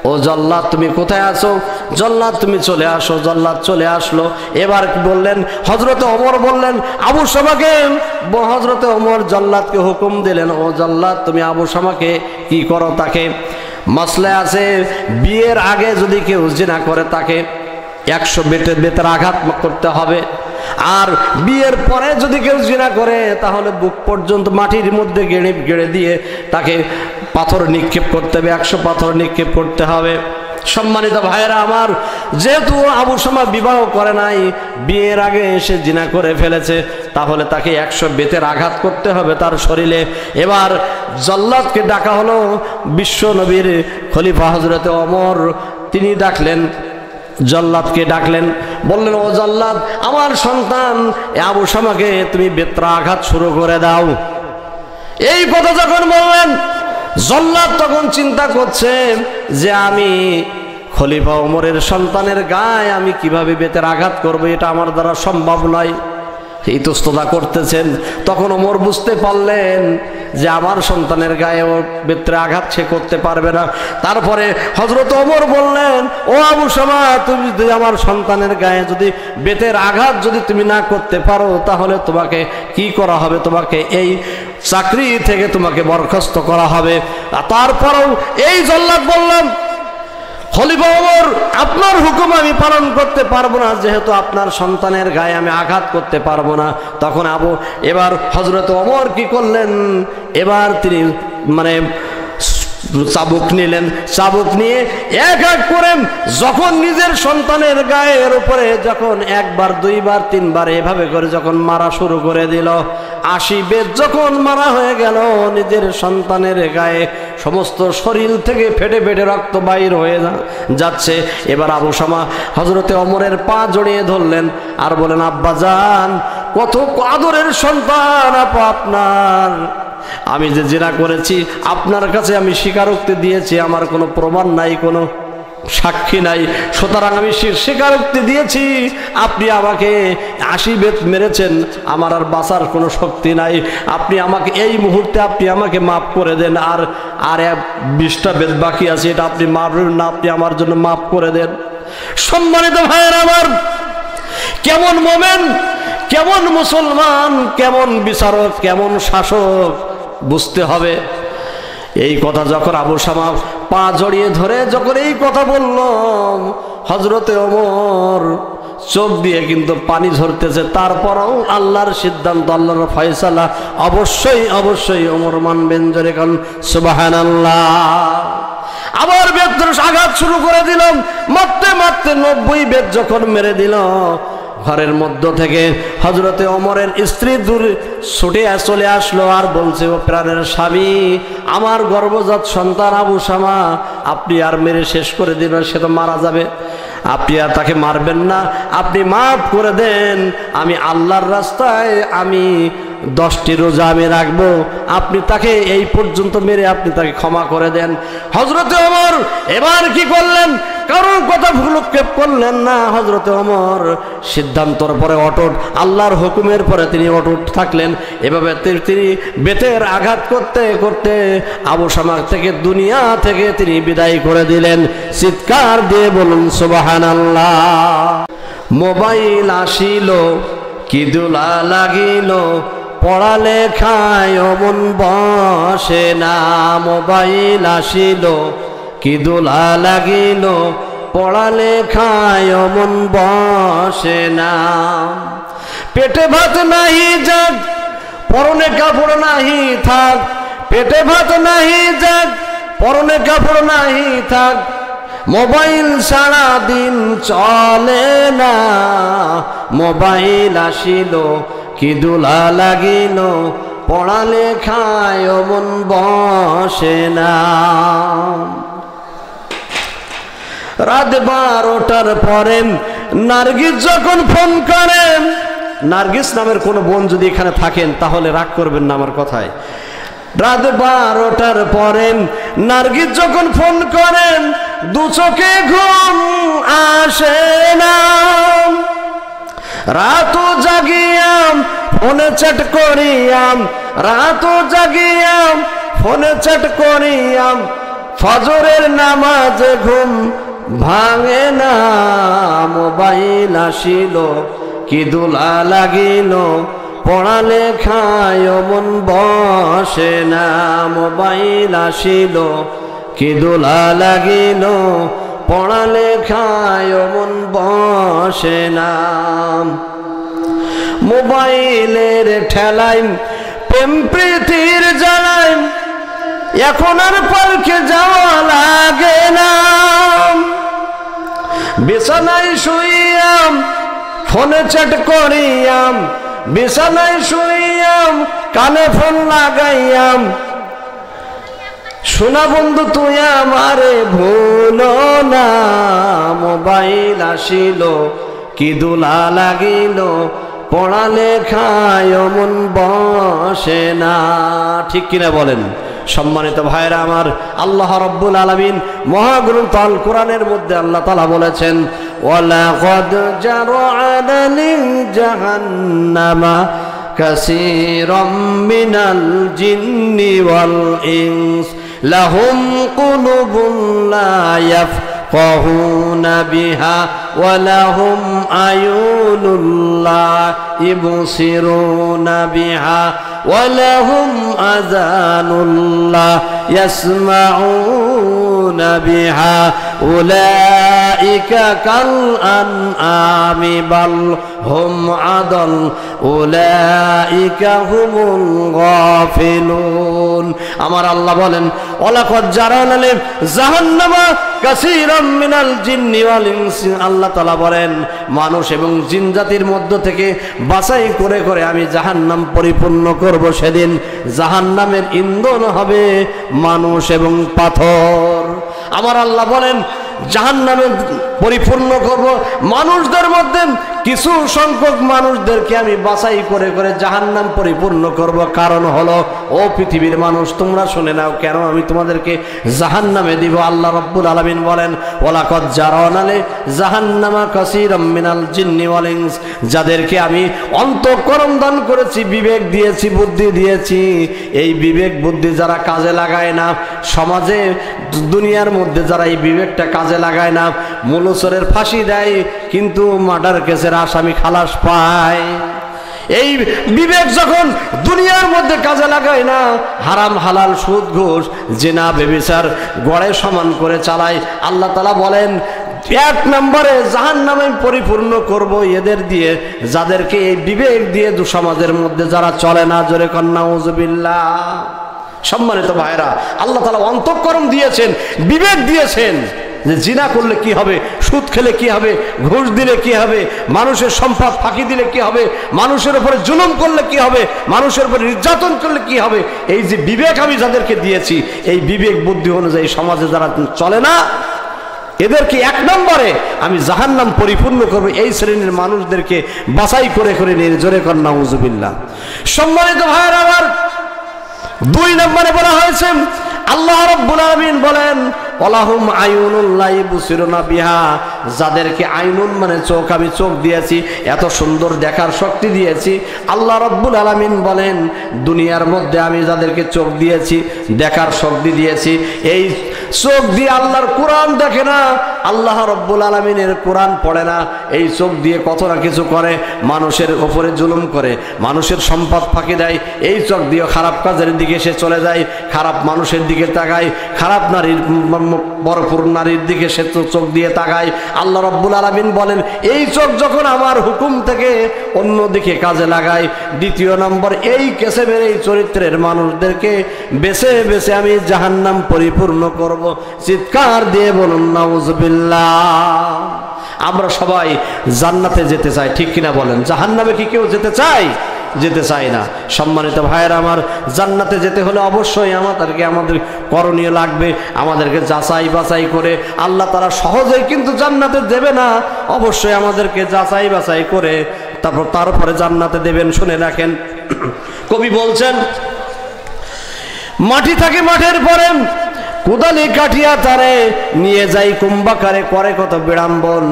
Speaker 1: ও জল্লাদ, তুমি কোথায় আছো? জল্লাদ, তুমি চলে আসো। জল্লাদ চলে আসলো। এবার বললেন, হযরতে ওমর বললেন আবু শামাকে, হযরতে ওমর জল্লাদকে হুকুম দিলেন, ও জল্লাদ, তুমি আবু শামাকে কি করো? তাকে মাসলা আছে, বিয়ের আগে যদি কেউ জিনা করে তাকে 100 বেতের আঘাত করতে হবে, আর বিয়ের পরে যদি কেউ জিনা করে তাহলে বুক পর্যন্ত মাটির মধ্যে গেড়ে দিয়ে তাকে পাথর নিক্ষেপ করতে হবে, 100 পাথর নিক্ষেপ করতে হবে। সম্মানিত ভাইয়েরা আমার, যেহেতু আবু শামা বিবাহ করে নাই, বিয়ের আগে এসে জিনা করে ফেলেছে, তাহলে তাকে 100 বেতের আঘাত করতে হবে তার শরীরে। এবার জল্লাদকে ডাকা হলো। বিশ্ব নবীর খলিফা হযরতে ওমর তিনি ডাকলেন, জল্লাদকে ডাকলেন, বললেন, ও জল্লাদ, আমার সন্তান আবু শামাকে তুমি বেত্রা আঘাত শুরু করে দাও। এই কথা যখন বললেন, জল্লাদ তখন চিন্তা করছে যে আমি খলিফা ওমরের সন্তানের গায়ে আমি কিভাবে বেতের আঘাত করব, এটা আমার দ্বারা সম্ভব নয়। ইতস্ততা করতেছেন। তখন ওমর বুঝতে পারলেন যে আমার সন্তানের গায়ে ও বেত্রে আঘাত সে করতে পারবে না। তারপরে হযরত ওমর বললেন, ও আবু শামা, তুমি যদি আমার সন্তানের গায়ে যদি বেতের আঘাত যদি তুমি না করতে পারো, তাহলে তোমাকে কি করা হবে? তোমাকে এই চাকরি থেকে তোমাকে বরখাস্ত করা হবে। তারপরেও এই জল্লাদ বললাম, খলিফা ওমর, আপনার হুকুম আমি পালন করতে পারবো না, যেহেতু আপনার সন্তানের গায়ে আমি আঘাত করতে পারবো না। তখন এবার হযরত ওমর কি করলেন? এবার তিনি মানে চাবুক নিলেন। চাবুক নিয়ে এক এক করে যখন নিজের সন্তানের গায়ের উপরে যখন 1 বার 2 বার 3 বার এভাবে করে যখন মারা শুরু করে দিল, 80 বেত যখন মারা হয়ে গেল নিজের সন্তানের গায়ে, সমস্ত শরীর থেকে ফেটে ফেটে রক্ত বাইর হয়ে যাচ্ছে। এবার আবু শামা হযরতে ওমরের পা জড়িয়ে ধরলেন আর বলেন, আব্বাজান, কত আদরের সন্তান আপা আপনার, আমি যে জিনা করেছি আপনার কাছে আমি স্বীকারোক্তি দিয়েছি, আমার কোনো প্রমাণ নাই, কোনো সাক্ষী নাই, সুতরাং আমি স্বীকারোক্তি দিয়েছি, আপনি আমাকে 80 বেত মেরেছেন, আমার আর বাঁচার কোনো শক্তি নাই, আপনি আমাকে এই মুহূর্তে আপনি আমাকে মাফ করে দেন, আর 20টা বেত বাকি আছে, এটা আপনি মারবেন না, আপনি আমার জন্য মাফ করে দেন। সম্মানিত ভাইয়ের আমার, কেমন মোমেন, কেমন মুসলমান, কেমন বিচারক, কেমন শাসক বুঝতে হবে। এই কথা যখন আবু শামা পা জড়িয়ে ধরে যখন এই কথা বলল, হযরতে ওমর চোখ দিয়ে কিন্তু পানি ঝরতেছে, তারপরও আল্লাহর সিদ্ধান্ত, আল্লাহর ফয়সালা অবশ্যই অবশ্যই ওমর মানবেন। জোরে কান সুবহানাল্লাহ। আবার বেত আঘাত শুরু করে দিল, মারতে মারতে 90 বেত যখন মেরে দিল, ঘরের মধ্য থেকে হযরতে ওমরের স্ত্রী দূরে ছুটে চলে আসলো আর বলছে, ও প্রাণের স্বামী, আমার গর্ভজাত সন্তান আবু শামা আপনি আর মেরে শেষ করে দিবেন, সে তো মারা যাবে, আপনি আর তাকে মারবেন না, আপনি মাফ করে দেন, আমি আল্লাহর রাস্তায় আমি 10টি রোজা আমি রাখবো, আপনি তাকে এই পর্যন্ত মেরে আপনি তাকে ক্ষমা করে দেন। হযরতে ওমর এবার কি করলেন? কারোর কথা ভ্রুক্ষেপ করলেন না। হযরতে ওমর সিদ্ধান্তর পরে অটুট, আল্লাহর হুকুমের পরে তিনি অটুট থাকলেন। এভাবে তিনি বেতের আঘাত করতে করতে আবু শামা থেকে দুনিয়া থেকে তিনি বিদায় করে দিলেন। চিৎকার দিয়ে বলুন সুবহানাল্লাহ। মোবাইল আসিল কি দুলা লাগিল, পড়ালেখায় মন বসে না। মোবাইল আসিল কি দোলা লাগিল, পড়ালেখায় মন বসে না। পেটে ভাত নাহি যাক, পরনে কাপড় নাহি থাক, পেটে ভাত নাহি যাক, পরনে কাপড় নাহি থাক, মোবাইল সারা দিন চলে না। মোবাইল আসিল কি দোলা লাগিল, পড়ালেখায় মন বসে না। রাত 12টার পরে নার্গিস যখন ফোন করেন, নার্গিস নামের কোন বোন যদি এখানে থাকেন তাহলে রাগ করবেন না আমার কথায়। রাত 12টার পরে নার্গিস যখন ফোন করেন, দু চোখে ঘুম আসে না। রাতও জাগিয়াম ফোনে চ্যাট করিয়াম, রাতও জাগিয়াম ফোনে চ্যাট করিয়াম, ফজরের নামাজে ঘুম ভাঙে না। মোবাইল আসিল কি দোলা লাগিল, পড়ালেখায় মন বসে না। মোবাইল আসিল কি দোলা লাগিল, পড়ালেখায় মন বসে না। মোবাইলের ঠেলায় প্রেম প্রীতির জ্বালায় এখন আর পার্কে যাওয়া লাগে না। বিছানায় শুইয়াম ফোনে চ্যাট করিয়াম, বিছানায় শুইয়াম কানে ফোন লাগাইয়াম, শোনা বন্ধু তুই আমারে ভুলো না। মোবাইল আসিল কি দোলা লাগিল, পড়ালেখায় মন বসে না। ঠিক কিনা বলেন? সম্মানিত ভাইরা আমার, আল্লাহ রাব্বুল আলামিন মহাগ্রন্থ আল কোরআনের মধ্যে আল্লাহ তাআলা বলেছেন, ওয়ালাকাদ জারআনা লিল জাহান্নামা কাসীরাম মিনাল জিন্নি ওয়াল ইনস লাহুম কুলুবুন লা ইয়াফকাহুনা বিহা ওয়া লাহুম আয়ুনুন লা ইবসিরুনা বিহা ওয়া লাহুম আযানুন লা ইয়াসমাউনা বিহা উলাইকা কাল আনআমি বাল হুম আদাল উলাইকা হুমুল গাফিলুন। আমার আল্লাহ বলেন, ওয়ালাকাদ জারানা লিল জাহান্নামা কাসীরাম মিনাল জিন্নি ওয়াল ইনসি। আল্লাহ তাআলা বলেন, মানুষ এবং জিন জাতির মধ্য থেকে বাছাই করে করে আমি জাহান্নাম পরিপূর্ণ করব। সেদিন জাহান্নামের ইন্ধন হবে মানুষ এবং পাথর। আমার আল্লাহ বলেন, জাহান্নামে পরিপূর্ণ করব মানুষদের মধ্যে কিছু সংখ্যক মানুষদেরকে আমি বাছাই করে করে জাহান্নাম পরিপূর্ণ করব। কারণ হলো, ও পৃথিবীর মানুষ তোমরা শুনে নাও কেন আমি তোমাদেরকে জাহান্নামে দিব। আল্লাহ রাব্বুল আলামিন বলেন, ওয়ালাকাদ জারানা লি জাহান্নামা কাসীরাম মিনাল জিন্নি ওয়াল ইনস, যাদেরকে আমি অন্তঃকরণ দান করেছি, বিবেক দিয়েছি, বুদ্ধি দিয়েছি, এই বিবেক বুদ্ধি যারা কাজে লাগায় না, সমাজে দুনিয়ার মধ্যে যারা এই বিবেকটা কাজে লাগায় না, মূলচরের ফাঁসি দেয় কিন্তু মার্ডার কেসের আসামি খালাস পায়। এই বিবেক যখন দুনিয়ার মধ্যে কাজে লাগায় না, হারাম হালাল সুদ ঘুষ জিনা ব্যভিচার গড়ে সমান করে চালায়। আল্লাহ তাআলা বলেন, 1 নম্বরে জাহান্নামে পরিপূর্ণ করব এদের দিয়ে, যাদেরকে এই বিবেক দিয়ে সমাজের মধ্যে যারা চলে না। জোরে কর নাউযুবিল্লাহ। সম্মানিত ভাইরা, আল্লাহ তাআলা অন্তঃকরণ দিয়েছেন, বিবেক দিয়েছেন, যে জিনা করলে কি হবে, সুদ খেলে কি হবে, ঘুষ দিলে কি হবে, মানুষের সম্পদ ফাঁকি দিলে কি হবে, মানুষের উপরে জুলুম করলে কি হবে, মানুষের উপরে নির্যাতন করলে কি হবে। এই যে বিবেক আমি যাদেরকে দিয়েছি, এই বিবেক বুদ্ধি অনুযায়ী সমাজে যারা চলে না, এদেরকে এক নম্বরে আমি জাহান্নাম পরিপূর্ণ করব। এই শ্রেণীর মানুষদেরকে বাছাই করে করে নিয়ে জোরে কর নাউজুবিল্লাহ। সম্মানিত ভাইয়েরা আমার, 2 নম্বরে বলা হয়েছে আল্লাহ রাব্বুল আলামিন বলেন ওয়ালাহুম আয়ুনুন লা ইবসিরুনা বিহা, যাদেরকে আইনুন মানে চোখ, আমি চোখ দিয়েছি, এত সুন্দর দেখার শক্তি দিয়েছি। আল্লাহ রাব্বুল আলামিন বলেন দুনিয়ার মধ্যে আমি যাদেরকে চোখ দিয়েছি, দেখার শক্তি দিয়েছি, এই চোখ দিয়ে আল্লাহর কোরআন দেখে না, আল্লাহ রাব্বুল আলামিনের কোরআন পড়ে না, এই চোখ দিয়ে কত না কিছু করে, মানুষের উপরে জুলুম করে, মানুষের সম্পদ ফাঁকি দেয়, এই চোখ দিয়ে খারাপ কাজের দিকে সে চলে যায়, খারাপ মানুষের দিকে তাকায়, খারাপ নারীর বরপুর নারীর দিকে সে চোখ দিয়ে তাকায়। আল্লাহ রাব্বুল আলামিন বলেন এই চোখ যখন আমার হুকুম থেকে অন্য দিকে কাজে লাগায়, 2 নম্বর এই কেসেমের এই চরিত্রের মানুষদেরকে বেছে বেছে আমি জাহান্নাম পরিপূর্ণ করব। চিৎকার দিয়ে বলুন নাউজুবিল্লাহ। আমরা সবাই জান্নাতে যেতে চাই, ঠিক কিনা বলেন? জাহান্নামে কি কেউ যেতে চায়? যেতে চাই না। সম্মানিত ভাইয়েরা আমার, জান্নাতে যেতে হলে অবশ্যই আমাদের করণীয় লাগবে, আমাদেরকে যাচাই বাছাই করে। আল্লাহ তারা সহজেই কিন্তু জান্নাতে দেবে না, অবশ্যই আমাদেরকে যাচাই বাছাই করে তারপরে জান্নাতে দেবেন। শুনে রাখেন, কবি বলছেন মাটি থাকে মাঠের পরে, কোদালি কাটিয়া তারে নিয়ে যাই কুম্বাকারে, করে কত বিড়ম্বন,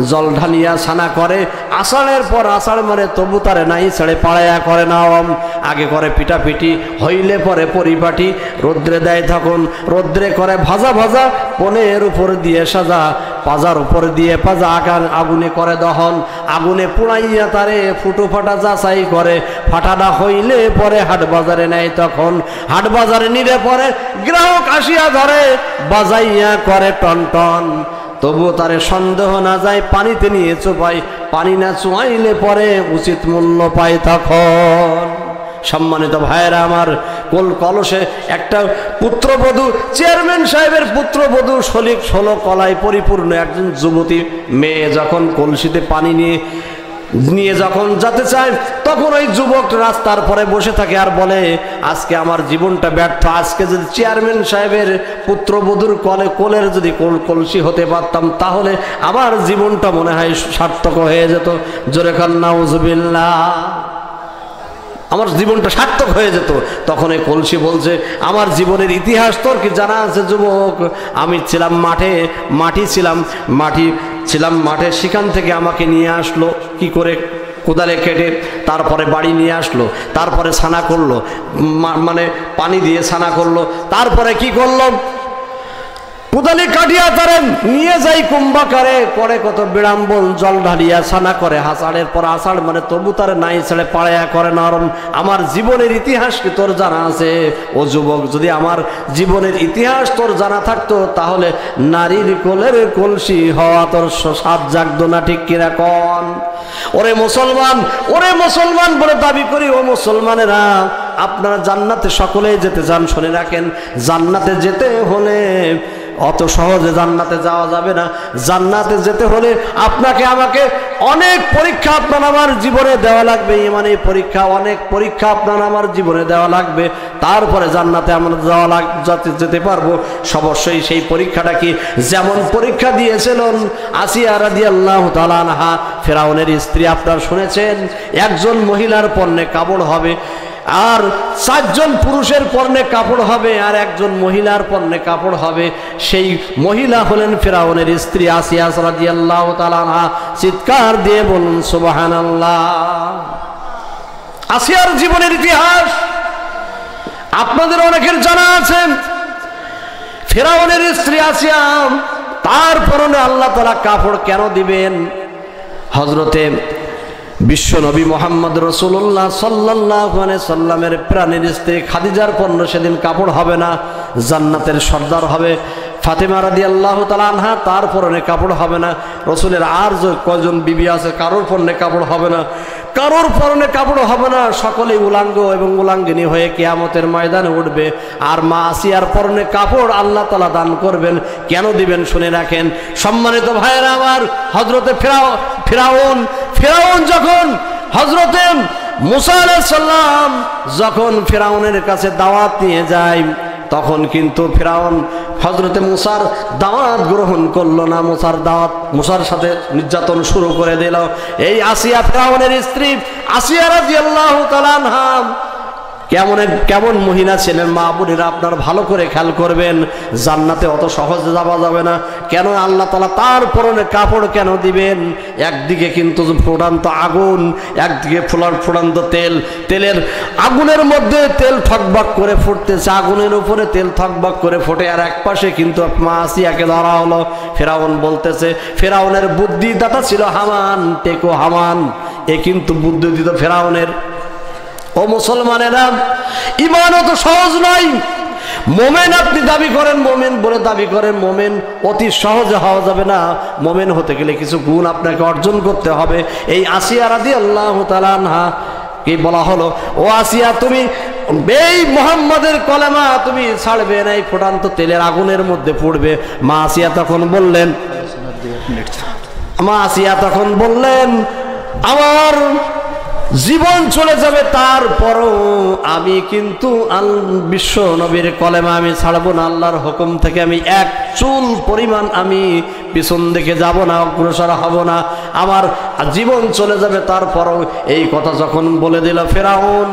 Speaker 1: জল ঢালিয়া ছানা করে, আষাঢ়ের পর আষাঢ় মারে তবু তারে নাই ছেড়ে পাড়াইয়া করে নাওম। আগে করে পিটাপিটি, হইলে পরে পরিপাটি, রৌদ্রে দেয় তখন রৌদ্রে করে ভাজা ভাজা, পনের উপর দিয়ে সাজা, পাজার উপর দিয়ে পাজা, আগুনে করে দহন, আগুনে পুড়াইয়া তারে ফুটো ফাটা যাচাই করে, ফাটাটা হইলে পরে হাট বাজারে নেয় তখন, হাট বাজারে নিলে পরে গ্রাহক আসিয়া ধরে, বাজাইয়া করে টন টন, তবু তারে সন্দেহ না যায়, পানিতে নিয়ে চোপাই, পানি না চুয়াইলে পরে উচিত মূল্য পায় তখন। সম্মানিত ভাইয়েরা আমার, কলসে একটা পুত্রবধূ, চেয়ারম্যান সাহেবের পুত্রবধূ, 16 কলায় পরিপূর্ণ একজন যুবতী মেয়ে যখন কলসিতে পানি নিয়ে যখন যেতে চায়, তখন ওই যুবক রাস্তার পরে বসে থাকে আর বলে আজকে আমার জীবনটা ব্যর্থ, আজকে যদি চেয়ারম্যান সাহেবের পুত্রবধূর কোলের যদি কলসি হতে পারতাম, তাহলে আমার জীবনটা মনে হয় সার্থক হয়ে যেত। জোরে খান নাউজুবিল্লাহ। আমার জীবনটা সার্থক হয়ে যেত। তখন এই কলসি বলছে আমার জীবনের ইতিহাস তোর কি জানা আছে যুবক? আমি ছিলাম মাটি ছিলাম মাঠে, সেখান থেকে আমাকে নিয়ে আসলো কি করে, কোদালে কেটে, তারপরে বাড়ি নিয়ে আসলো, তারপরে ছানা করলো, মানে পানি দিয়ে ছানা করলো, তারপরে কি করলো, কোদালি কাটিয়া তারে নিয়ে যাই কুম্বাকারে, করে কত বিড়ম্বন, জল ঢালিয়া ছানা করে, আষাঢ়ের পর আষাঢ় মানে তবু তারে নাই ছেড়ে পাড়াইয়া করে নরম। আমার জীবনের ইতিহাস কি তোর জানা আছে? ও যুবক, যদি আমার জীবনের ইতিহাস তোর জানা থাকতো, তাহলে নারীর কোলের কলসি হওয়া তোর সাত জাগতো না, ঠিক কিনা কন? ওরে মুসলমান বলে দাবি করি, ও মুসলমানেরা, আপনারা জান্নাতে সকলেই যেতে চান, শুনে রাখেন, জান্নাতে যেতে হলে অত সহজে জান্নাতে যাওয়া যাবে না। জান্নাতে যেতে হলে আপনাকে আমাকে অনেক পরীক্ষা আপনার আমার জীবনে দেওয়া লাগবে, মানে পরীক্ষা, অনেক পরীক্ষা আপনার আমার জীবনে দেওয়া লাগবে, তারপরে জান্নাতে আমরা যেতে পারবো। অবশ্যই সেই পরীক্ষাটা কি? যেমন পরীক্ষা দিয়েছিলেন আসিয়া রাদিয়াল্লাহু তাআলা আনহা, ফেরাউনের স্ত্রী, আপনারা শুনেছেন একজন মহিলার পণ্যে কাপড় হবে, আর 4 জন পুরুষের পণ্যে কাপড় হবে, আর একজন মহিলার পণ্যে কাপড় হবে। সেই মহিলা হলেন ফেরাউনের স্ত্রী আসিয়া রাদিয়াল্লাহু তাআলা আনহা। চিৎকার দিয়ে বলুন সুবহানাল্লাহ। আসিয়ার জীবনের ইতিহাস আপনাদের অনেকের জানা আছে। ফেরাউনের স্ত্রী আসিয়া, তার পরনে আল্লাহ তাআলা কাপড় কেন দিবেন? হযরতে বিশ্ব নবী মুহাম্মদ রাসূলুল্লাহ সাল্লাল্লাহু আলাইহি সাল্লামের প্রাণের স্ত্রী খাদিজার পণ্য সেদিন কাপড় হবে না, জান্নাতের সর্দার হবে ফাতেমা রাদিয়াল্লাহু তাআলা আনহা, তার পরনে কাপড় হবে না। রাসূলের আর যে কয়জন বিবি আছে কারোর পরনে কাপড় হবে না, কারোর পরনে কাপড় হবে না, সকলেই উলাঙ্গ এবং উলাঙ্গিনী হয়ে কিয়ামতের ময়দানে উঠবে। আর মা আসিয়ার পরনে কাপড় আল্লাহ তাআলা দান করবেন। কেন দিবেন শুনে রাখেন সম্মানিত ভাইয়েরা আমার। হযরতে ফিরাউন যখন হযরতে মুসা আলাইহিস সালাম যখন ফিরাউনের কাছে দাওয়াত নিয়ে যায়, তখন কিন্তু ফিরাউন হযরতে মুসার দাওয়াত গ্রহণ করলো না। মুসার সাথে নির্যাতন শুরু করে দিল। এই আসিয়া, ফিরাউনের স্ত্রী আসিয়া রাদিয়াল্লাহু তাআলা আনহা কেমন মহিলা ছিলেন। মা বোনেরা আপনার ভালো করে খেয়াল করবেন, জান্নাতে অত সহজে যাওয়া যাবে না। কেন আল্লাহ তাআলা তার পরনে কাপড় কেন দিবেন? একদিকে কিন্তু ফুটান্ত আগুন, একদিকে ফুটান্ত তেলের আগুনের মধ্যে তেল ঠকবক করে ফুটতেছে, আগুনের উপরে তেল ঠকবক করে ফোটে। আর এক পাশে কিন্তু মা আসিয়াকে ধরা হলো। ফেরাউন বলতেছে, ফেরাউনের বুদ্ধিদাতা ছিল হামান, টেকো হামান, এ কিন্তু বুদ্ধি দিত ফেরাউনের। ও মুসলমানেরা, ঈমান তো সহজ নয়। মোমেন আপনি দাবি করেন, মোমেন বলে দাবি করেন, মোমেন অতি সহজে হওয়া যাবে না। মোমেন হতে গেলে কিছু গুণ আপনাকে অর্জন করতে হবে। এই আসিয়া রাদিয়াল্লাহু তাআলা আনহা কে বলা হলো, ও আসিয়া, তুমি এই মুহাম্মাদের কলেমা তুমি ছাড়বে না, এই ফুটান্ত তেলের আগুনের মধ্যে পড়বে। মা আসিয়া তখন বললেন, আমার জীবন চলে যাবে, তারপরও আমি কিন্তু বিশ্ব নবীর কলেমা আমি ছাড়বো না। আল্লাহর হুকুম থেকে আমি এক চুল পরিমাণ আমি পিছন দিকে যাব না, অগ্রসর হব না। আমার জীবন চলে যাবে, তারপরও। এই কথা যখন বলে দিল ফেরাউন,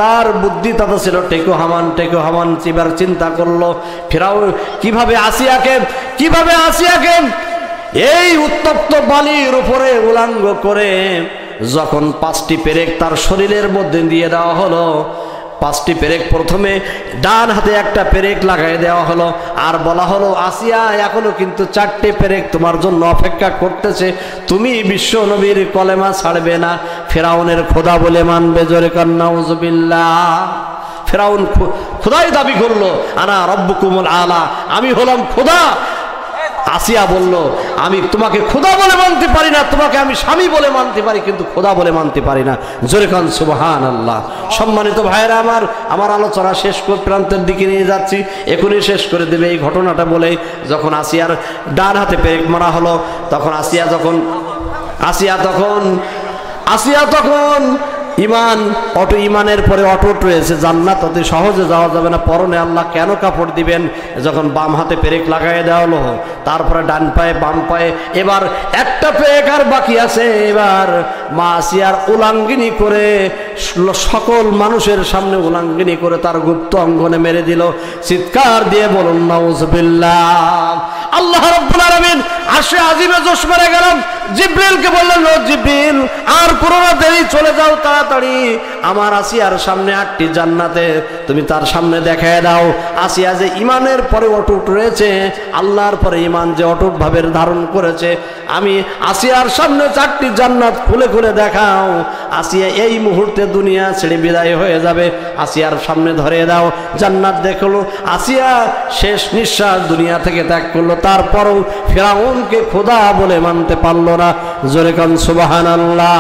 Speaker 1: তার বুদ্ধি তাতে ছিল টেকো হামান চিবার চিন্তা করলো ফেরাউন কিভাবে আসিয়াকে এই উত্তপ্ত বালির উপরে উলাঙ্গ করে যখন 5টি পেরেক তার শরীরের মধ্যে দিয়ে দেওয়া হলো, 5টি পেরেক, প্রথমে ডান হাতে একটা পেরেক লাগাই দেওয়া হলো, আর বলা হলো, আসিয়া, এখনো কিন্তু 4টে পেরেক তোমার জন্য অপেক্ষা করতেছে, তুমি বিশ্ব নবীর কলেমা ছাড়বে না। ফেরাউনের খোদা বলে মানবে, জোরে কান নাউজুবিল্লাহ। ফেরাউন খোদাই দাবি করলো, আনা রব্বুকুমুল আলা, আমি হলাম খোদা। আসিয়া বলল, আমি তোমাকে খোদা বলে মানতে পারি না, তোমাকে আমি স্বামী বলে মানতে পারি, কিন্তু খোদা বলে মানতে পারি না। জোরে কান সুবহানাল্লাহ। সম্মানিত ভাইয়েরা আমার আলোচনা শেষ প্রান্তের দিকে নিয়ে যাচ্ছি, এখনই শেষ করে দেবে এই ঘটনাটা বলে। যখন আসিয়ার ডান হাতে পেরেক মারা হলো, তখন আসিয়া তখন ইমানের পরে অটুট রয়েছে। জান্নাত অতি সহজে যাওয়া যাবে না, পরনে আল্লাহ কেন কাপড় দিবেন? যখন বাম হাতে পেরেক লাগাই দেওয়া হলো, তারপরে ডান পায়ে, বাম পায়ে, এবার একটা পেরেক আর বাকি আছে। এবার মা আসিয়ার উলাঙ্গিনী করে, সকল মানুষের সামনে উলাঙ্গিনী করে তার গুপ্ত অঙ্গনে মেরে দিল। চিৎকার দিয়ে বলুন নাউজুবিল্লাহ। আল্লাহ রাব্বুল আলামিন আরশে আজিমে জোশ মেরে গেলেন, জিবরিলকে বললেন, ও জিবরিল, আর কোনো না দেরি, চলে যাও তাড়াতাড়ি, আমার আসিয়ার সামনে 8টি জান্নাতে তুমি তার সামনে দেখায় দাও। আসিয়া যে ইমানের পরে অটুট রয়েছে, আল্লাহর পরে ইমান যে অটুট ভাবে ধারণ করেছে, আমি আসিয়ার সামনে 4টি জান্নাত খুলে খুলে দেখাও। আসিয়া এই মুহূর্তে দুনিয়া ছেড়ে বিদায় হয়ে যাবে, আসিয়ার সামনে ধরে দাও। জান্নাত দেখলো, আসিয়া শেষ নিঃশ্বাস দুনিয়া থেকে ত্যাগ করলো, তারপরও ফেরাউনকে খোদা বলে মানতে পারলো না। জোরে কান সুবহানাল্লাহ।